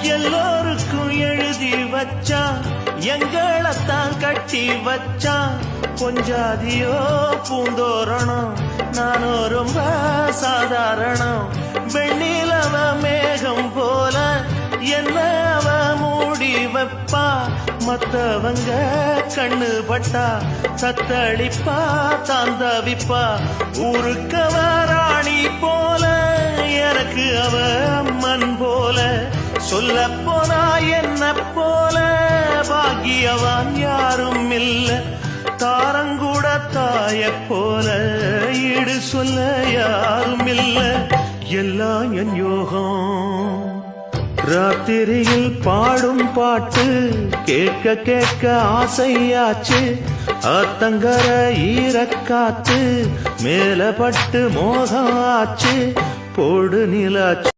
எல்லோருக்கும் எழுதி வச்சான், எங்களைத்தான் கட்டி வச்சான். கொஞ்சாதியோ பூந்தோரணம், நானோ ரொம்ப சாதாரணம். வெண்ணிலவ மேகம் போல என்ன அவ மூடி வைப்பா. மத்தவங்க கண்ணு பட்டா தத்தளிப்பா, தாந்தவிப்பா. ஊருக்கவ ராணி போல, எனக்கு அவ அம்மன் போல. சொல்ல போனா என்ன போல பாக்கியவான் யாரும் இல்ல. தாரங்கூட தாய போல ஈடு சொல்ல யாரும் இல்ல. எல்லாம் என் யோகம். ராத்திரியில் பாடும் பாட்டு கேட்க கேட்க ஆசையாச்சு. ஆத்தங்கர ஈரக்காத்து மேல பட்டு மோகம் ஆச்சு. போடு நிலாச்சு.